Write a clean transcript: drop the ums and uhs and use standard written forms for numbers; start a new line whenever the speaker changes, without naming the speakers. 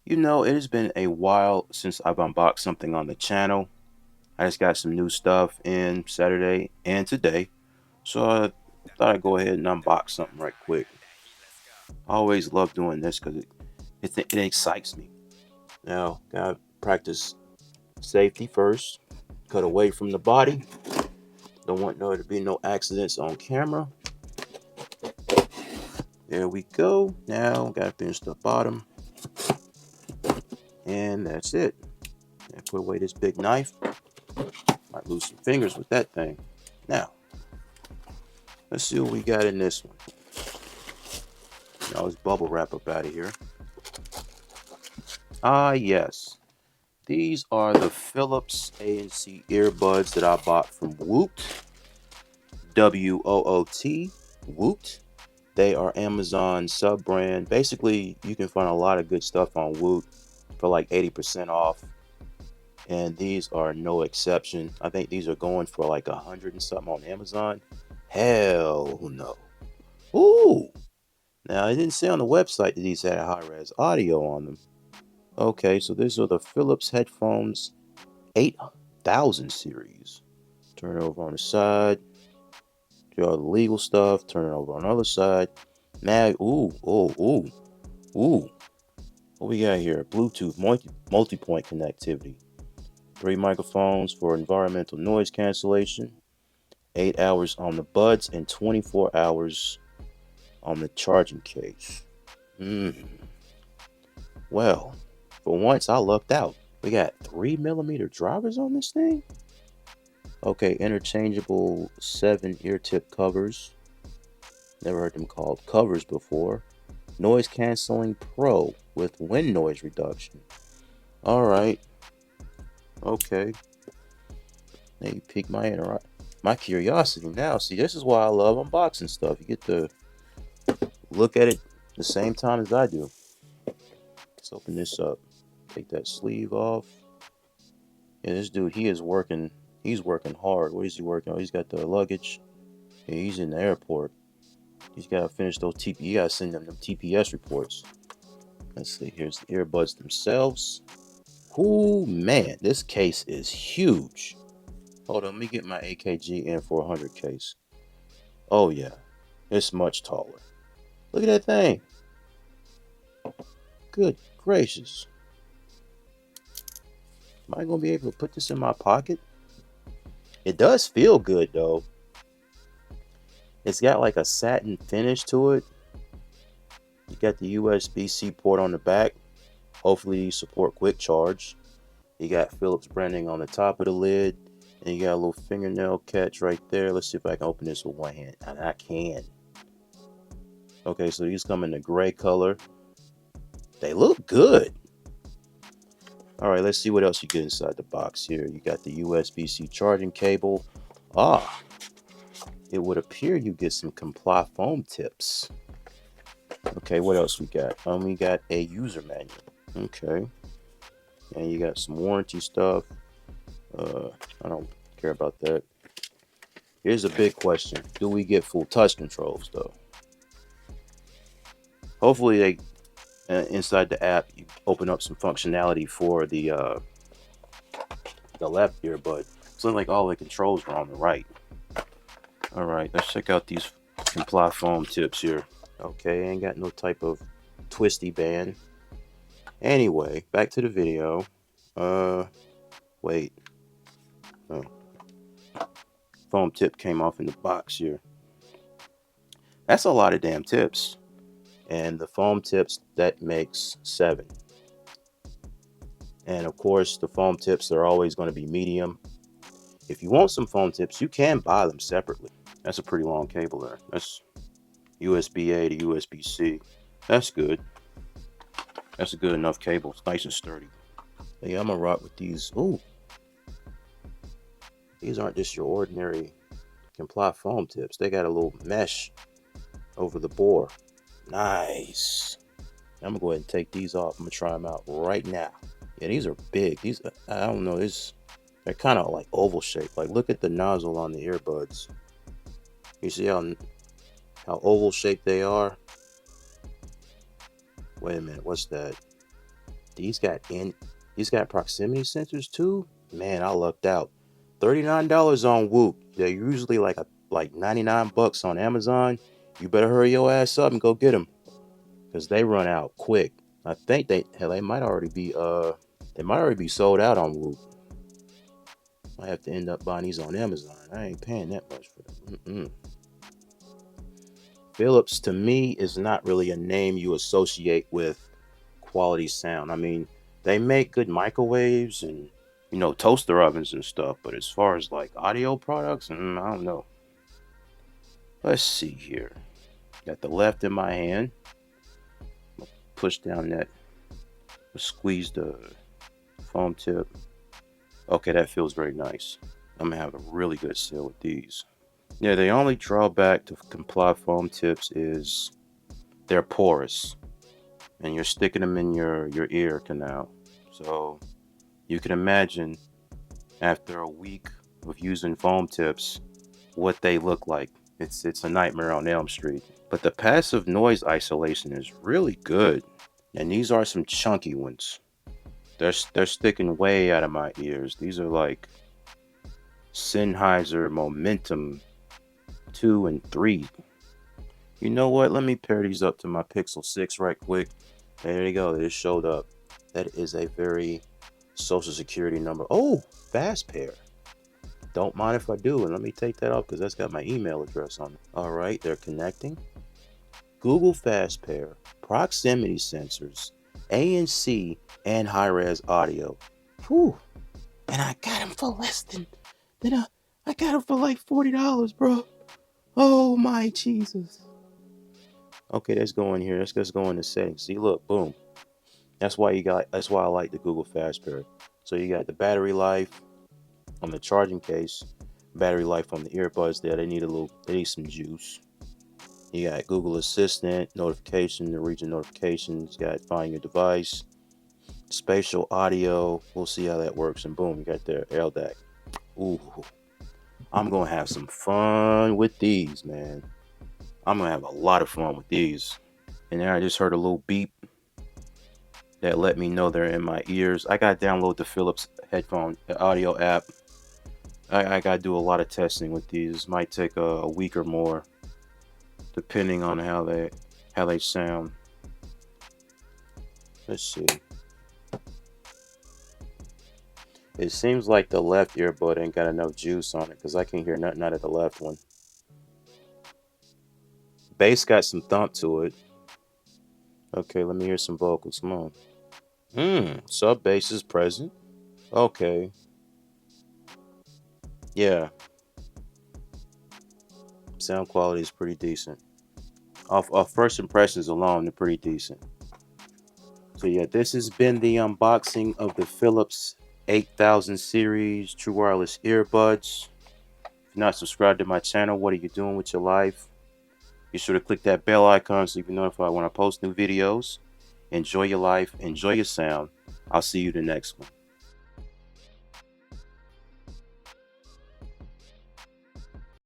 You know, it has been a while since I've unboxed something on the channel. I just got some new stuff in Saturday and today, so I thought I'd go ahead and unbox something right quick. I always love doing this because it excites me. Now, gotta practice safety first. Cut away from the body. Don't want there to be no accidents on camera. There we go. Now, gotta finish the bottom. And that's it. And put away this big knife. Might lose some fingers with that thing. Now, let's see what we got in this one. Now let's bubble wrap up out of here. Ah, yes. These are the Philips ANC earbuds that I bought from Woot. Woot. Woot. They are Amazon sub brand. Basically, you can find a lot of good stuff on Woot for like 80% off. And these are no exception. I think these are going for like 100 and something on Amazon. Hell no. Ooh. Now, it didn't say on the website that these had high-res audio on them. Okay, so these are the Philips headphones 8000 series. Turn it over on the side. Do all the legal stuff. Turn it over on the other side. Now, ooh. What we got here? Bluetooth multipoint connectivity. 3 microphones for environmental noise cancellation. 8 hours on the buds and 24 hours on the charging case. Well, for once I lucked out. We got 3mm drivers on this thing? Okay, interchangeable 7 ear tip covers. Never heard them called covers before. Noise canceling pro with wind noise reduction. Alright. Okay. Now you piqued my curiosity now. See, this is why I love unboxing stuff. You get to look at it the same time as I do. Let's open this up. Take that sleeve off. Yeah, this dude, he's working hard. What is he working on? He's got the luggage. Yeah, he's in the airport. He's got to finish those you got to send them TPS reports. Let's see, here's the earbuds themselves. Ooh, man, this case is huge. Hold on, let me get my AKG N400 case. Oh, yeah, it's much taller. Look at that thing. Good gracious. Am I going to be able to put this in my pocket? It does feel good, though. It's got like a satin finish to it. You got the USB-C port on the back. Hopefully you support quick charge. You got Philips branding on the top of the lid. And you got a little fingernail catch right there. Let's see if I can open this with one hand. And I can. Okay, so these come in the gray color. They look good. Alright, let's see what else you get inside the box here. You got the USB-C charging cable. Ah, it would appear you get some comply foam tips. Okay, what else we got? We got a user manual. Okay. And you got some warranty stuff. I don't care about that. Here's a big question. Do we get full touch controls, though? Hopefully, they inside the app, you open up some functionality for the left earbud. It's like all the controls are on the right. All right, let's check out these comply foam tips here. Okay, ain't got no type of twisty band. Anyway, back to the video. Wait. Oh. Foam tip came off in the box here. That's a lot of damn tips. And the foam tips, that makes 7. And of course, the foam tips are always going to be medium. If you want some foam tips, you can buy them separately. That's a pretty long cable there. That's USB-A to USB-C. That's good. That's a good enough cable. It's nice and sturdy. Yeah, I'm gonna rock with these. Ooh. These aren't just your ordinary comply foam tips. They got a little mesh over the bore. Nice. I'm gonna go ahead and take these off. I'm gonna try them out right now. Yeah, these are big. These, I don't know, they're kind of like oval shaped. Like, look at the nozzle on the earbuds. You see how oval shaped they are? Wait a minute, what's that? These got proximity sensors too. Man, I lucked out. $39 on Woot. They're usually like 99 bucks on Amazon. You better hurry your ass up and go get them, because they run out quick. I think they might already be sold out on Woot. I have to end up buying these on Amazon. I ain't paying that much for them. Philips to me is not really a name you associate with quality sound. I mean, they make good microwaves and toaster ovens and stuff, but as far as like audio products, I don't know. Let's see here. Got the left in my hand. Push down that. Squeeze the foam tip. Okay, that feels very nice. I'm gonna have a really good seal with these. Yeah, the only drawback to comply foam tips is they're porous, and you're sticking them in your ear canal. So you can imagine after a week of using foam tips what they look like. It's a nightmare on Elm Street. But the passive noise isolation is really good, and these are some chunky ones. They're sticking way out of my ears. These are like Sennheiser Momentum 2 and 3. You know what? Let me pair these up to my Pixel 6 right quick. There you go. It just showed up. That is a very social security number. Oh, fast pair. Don't mind if I do. And let me take that off because that's got my email address on it. All right, they're connecting. Google Fast Pair, proximity sensors, ANC, and high-res audio. Whew. And I got them for less than I got them for like $40, bro. Oh my Jesus. Okay, let's go in here. Let's just go into settings. See, look, boom. That's why I like the Google Fast Pair. So you got the battery life on the charging case, battery life on the earbuds there. They need some juice. You got Google Assistant, notification, the region notifications. You got find your device, spatial audio. We'll see how that works. And boom, you got their LDAC. Ooh, I'm gonna have some fun with these, man. I'm gonna have a lot of fun with these. And then I just heard a little beep that let me know they're in my ears. I gotta download the Philips headphone audio app. I gotta do a lot of testing with these. Might take a week or more, depending on how they sound. Let's see. It seems like the left earbud ain't got enough juice on it because I can't hear nothing out of the left one. Bass got some thump to it. Okay, let me hear some vocals. Come on. Sub bass is present. Okay. Yeah. Sound quality is pretty decent. Off first impressions alone, they're pretty decent. So yeah, this has been the unboxing of the Philips 8000 series true wireless earbuds. If you're not subscribed to my channel, what are you doing with your life? Be sure to click that bell icon so you can be notified when I post new videos. Enjoy your life, enjoy your sound. I'll see you the next one.